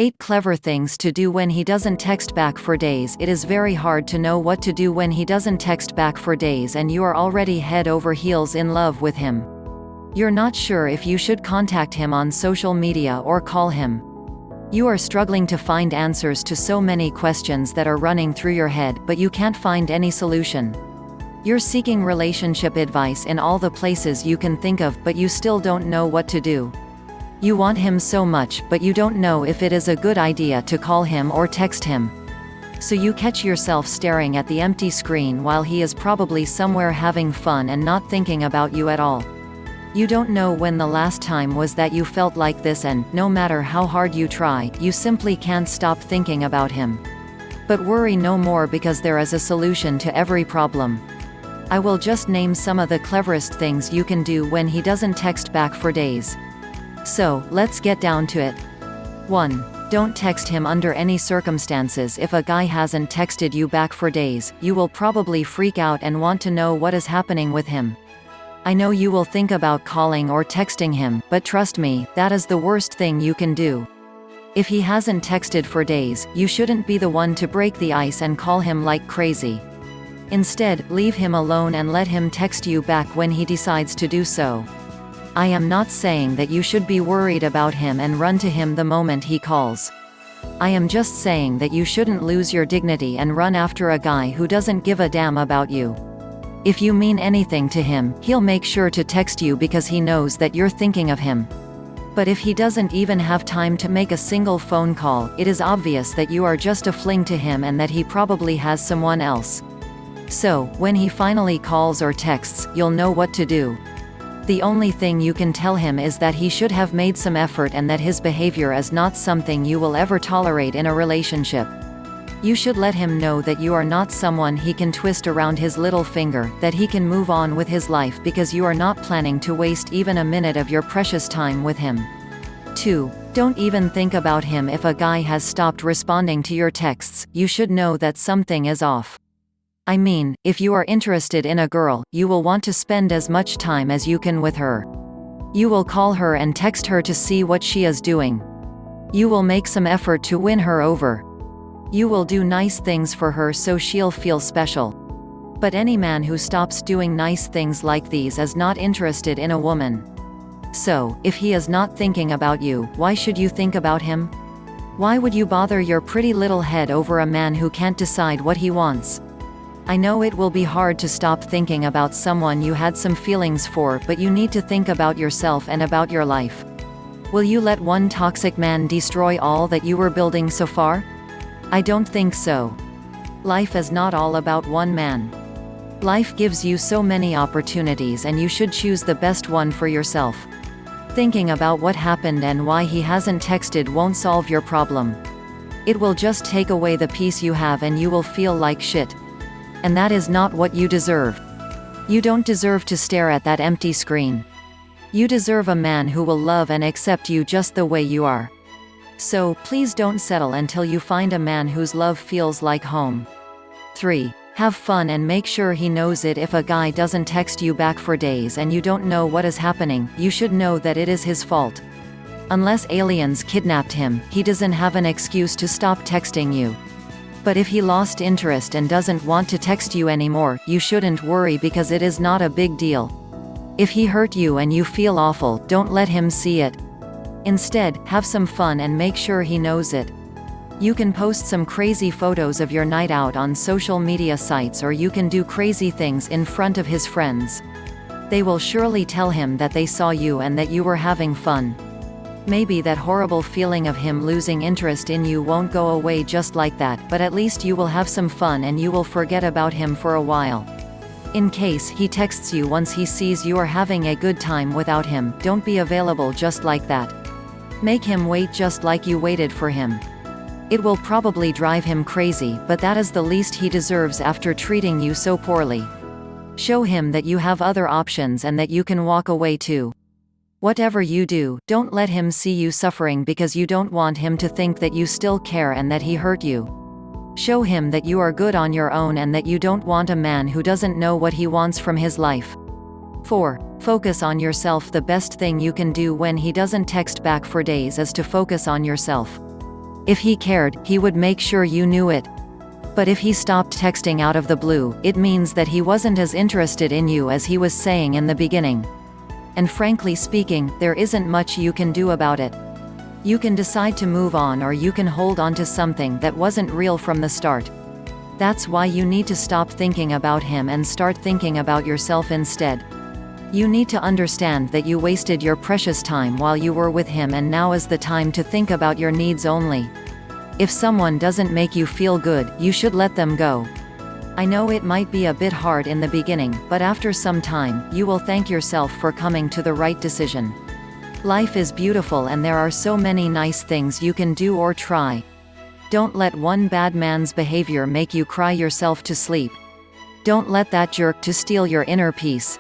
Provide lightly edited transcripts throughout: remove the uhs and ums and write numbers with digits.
8 clever things to do when he doesn't text back for days. It is very hard to know what to do when he doesn't text back for days and you are already head over heels in love with him. You're not sure if you should contact him on social media or call him. You are struggling to find answers to so many questions that are running through your head, but you can't find any solution. You're seeking relationship advice in all the places you can think of, but you still don't know what to do. You want him so much, but you don't know if it is a good idea to call him or text him. So you catch yourself staring at the empty screen while he is probably somewhere having fun and not thinking about you at all. You don't know when the last time was that you felt like this, and, no matter how hard you try, you simply can't stop thinking about him. But worry no more, because there is a solution to every problem. I will just name some of the cleverest things you can do when he doesn't text back for days. So, let's get down to it. 1. Don't text him under any circumstances. If a guy hasn't texted you back for days, you will probably freak out and want to know what is happening with him. I know you will think about calling or texting him, but trust me, that is the worst thing you can do. If he hasn't texted for days, you shouldn't be the one to break the ice and call him like crazy. Instead, leave him alone and let him text you back when he decides to do so. I am not saying that you should be worried about him and run to him the moment he calls. I am just saying that you shouldn't lose your dignity and run after a guy who doesn't give a damn about you. If you mean anything to him, he'll make sure to text you because he knows that you're thinking of him. But if he doesn't even have time to make a single phone call, it is obvious that you are just a fling to him and that he probably has someone else. So, when he finally calls or texts, you'll know what to do. The only thing you can tell him is that he should have made some effort and that his behavior is not something you will ever tolerate in a relationship. You should let him know that you are not someone he can twist around his little finger, that he can move on with his life because you are not planning to waste even a minute of your precious time with him. 2. Don't even think about him. If a guy has stopped responding to your texts, you should know that something is off. I mean, if you are interested in a girl, you will want to spend as much time as you can with her. You will call her and text her to see what she is doing. You will make some effort to win her over. You will do nice things for her so she'll feel special. But any man who stops doing nice things like these is not interested in a woman. So, if he is not thinking about you, why should you think about him? Why would you bother your pretty little head over a man who can't decide what he wants? I know it will be hard to stop thinking about someone you had some feelings for, but you need to think about yourself and about your life. Will you let one toxic man destroy all that you were building so far? I don't think so. Life is not all about one man. Life gives you so many opportunities and you should choose the best one for yourself. Thinking about what happened and why he hasn't texted won't solve your problem. It will just take away the peace you have and you will feel like shit. And that is not what you deserve. You don't deserve to stare at that empty screen. You deserve a man who will love and accept you just the way you are. So, please don't settle until you find a man whose love feels like home. 3. Have fun and make sure he knows it. If a guy doesn't text you back for days and you don't know what is happening, you should know that it is his fault. Unless aliens kidnapped him, he doesn't have an excuse to stop texting you. But if he lost interest and doesn't want to text you anymore, you shouldn't worry because it is not a big deal. If he hurt you and you feel awful, don't let him see it. Instead, have some fun and make sure he knows it. You can post some crazy photos of your night out on social media sites, or you can do crazy things in front of his friends. They will surely tell him that they saw you and that you were having fun. Maybe that horrible feeling of him losing interest in you won't go away just like that, but at least you will have some fun and you will forget about him for a while. In case he texts you once he sees you are having a good time without him, don't be available just like that. Make him wait just like you waited for him. It will probably drive him crazy, but that is the least he deserves after treating you so poorly. Show him that you have other options and that you can walk away too. Whatever you do, don't let him see you suffering because you don't want him to think that you still care and that he hurt you. Show him that you are good on your own and that you don't want a man who doesn't know what he wants from his life. 4. Focus on yourself. The best thing you can do when he doesn't text back for days is to focus on yourself. If he cared, he would make sure you knew it. But if he stopped texting out of the blue, it means that he wasn't as interested in you as he was saying in the beginning. And frankly speaking, there isn't much you can do about it. You can decide to move on, or you can hold on to something that wasn't real from the start. That's why you need to stop thinking about him and start thinking about yourself instead. You need to understand that you wasted your precious time while you were with him, and now is the time to think about your needs only. If someone doesn't make you feel good, you should let them go. I know it might be a bit hard in the beginning, but after some time, you will thank yourself for coming to the right decision. Life is beautiful and there are so many nice things you can do or try. Don't let one bad man's behavior make you cry yourself to sleep. Don't let that jerk to steal your inner peace.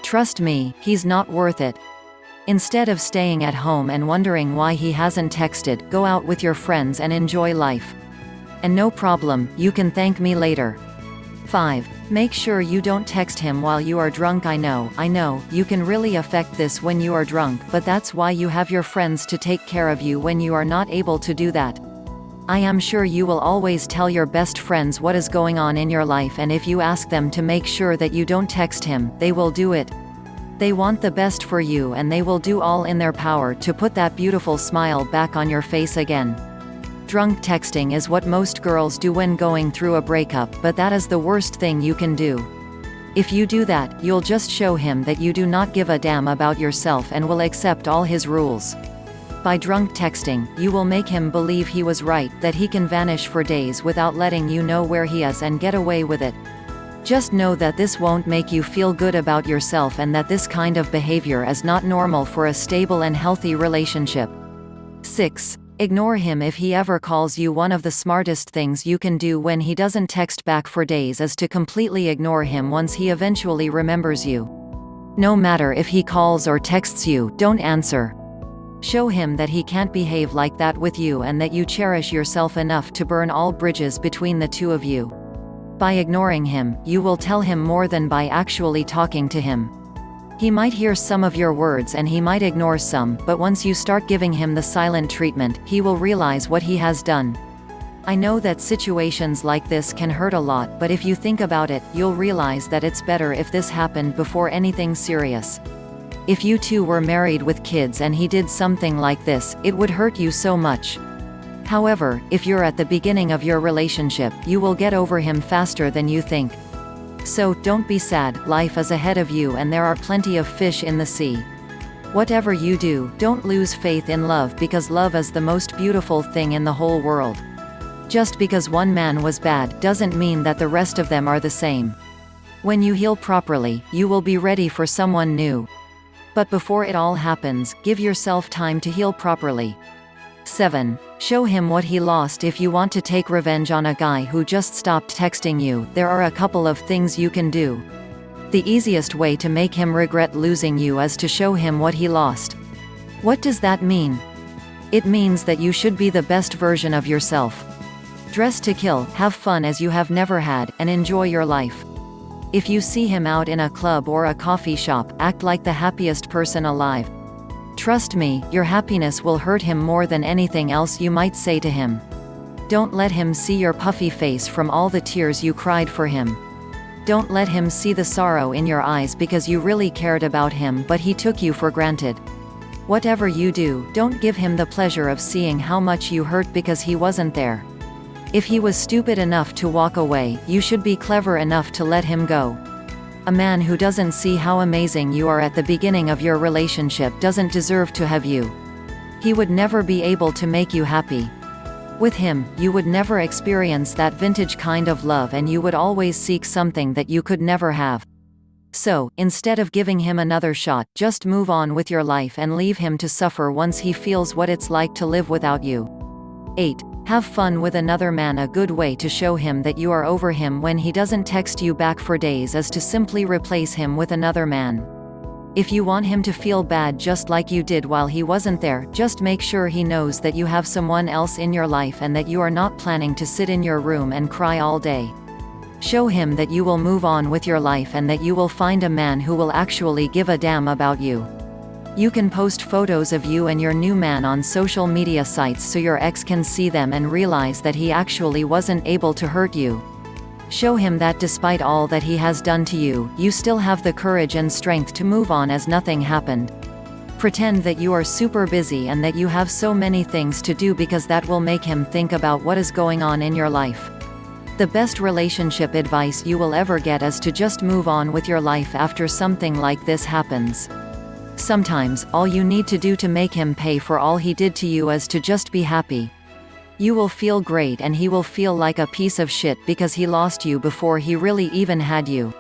Trust me, he's not worth it. Instead of staying at home and wondering why he hasn't texted, go out with your friends and enjoy life. And no problem, you can thank me later. 5. Make sure you don't text him while you are drunk. I know, you can really affect this when you are drunk, but that's why you have your friends to take care of you when you are not able to do that. I am sure you will always tell your best friends what is going on in your life, and if you ask them to make sure that you don't text him, they will do it. They want the best for you, and they will do all in their power to put that beautiful smile back on your face again. Drunk texting is what most girls do when going through a breakup, but that is the worst thing you can do. If you do that, you'll just show him that you do not give a damn about yourself and will accept all his rules. By drunk texting, you will make him believe he was right, that he can vanish for days without letting you know where he is and get away with it. Just know that this won't make you feel good about yourself, and that this kind of behavior is not normal for a stable and healthy relationship. 6. Ignore him if he ever calls you. One of the smartest things you can do when he doesn't text back for days is to completely ignore him once he eventually remembers you. No matter if he calls or texts you, don't answer. Show him that he can't behave like that with you, and that you cherish yourself enough to burn all bridges between the two of you. By ignoring him, you will tell him more than by actually talking to him. He might hear some of your words and he might ignore some, but once you start giving him the silent treatment, he will realize what he has done. I know that situations like this can hurt a lot, but if you think about it, you'll realize that it's better if this happened before anything serious. If you two were married with kids and he did something like this, it would hurt you so much. However, if you're at the beginning of your relationship, you will get over him faster than you think. So, don't be sad, life is ahead of you and there are plenty of fish in the sea. Whatever you do, don't lose faith in love, because love is the most beautiful thing in the whole world. Just because one man was bad, doesn't mean that the rest of them are the same. When you heal properly, you will be ready for someone new. But before it all happens, give yourself time to heal properly. 7. Show him what he lost. If you want to take revenge on a guy who just stopped texting you, there are a couple of things you can do. The easiest way to make him regret losing you is to show him what he lost. What does that mean? It means that you should be the best version of yourself. Dress to kill, have fun as you have never had, and enjoy your life. If you see him out in a club or a coffee shop, act like the happiest person alive. Trust me, your happiness will hurt him more than anything else you might say to him. Don't let him see your puffy face from all the tears you cried for him. Don't let him see the sorrow in your eyes because you really cared about him but he took you for granted. Whatever you do, don't give him the pleasure of seeing how much you hurt because he wasn't there. If he was stupid enough to walk away, you should be clever enough to let him go. A man who doesn't see how amazing you are at the beginning of your relationship doesn't deserve to have you. He would never be able to make you happy. With him, you would never experience that vintage kind of love, and you would always seek something that you could never have. So, instead of giving him another shot, just move on with your life and leave him to suffer once he feels what it's like to live without you. 8. Have fun with another man. A good way to show him that you are over him when he doesn't text you back for days is to simply replace him with another man. If you want him to feel bad just like you did while he wasn't there, just make sure he knows that you have someone else in your life and that you are not planning to sit in your room and cry all day. Show him that you will move on with your life and that you will find a man who will actually give a damn about you. You can post photos of you and your new man on social media sites so your ex can see them and realize that he actually wasn't able to hurt you. Show him that despite all that he has done to you, you still have the courage and strength to move on as nothing happened. Pretend that you are super busy and that you have so many things to do, because that will make him think about what is going on in your life. The best relationship advice you will ever get is to just move on with your life after something like this happens. Sometimes, all you need to do to make him pay for all he did to you is to just be happy. You will feel great and he will feel like a piece of shit because he lost you before he really even had you.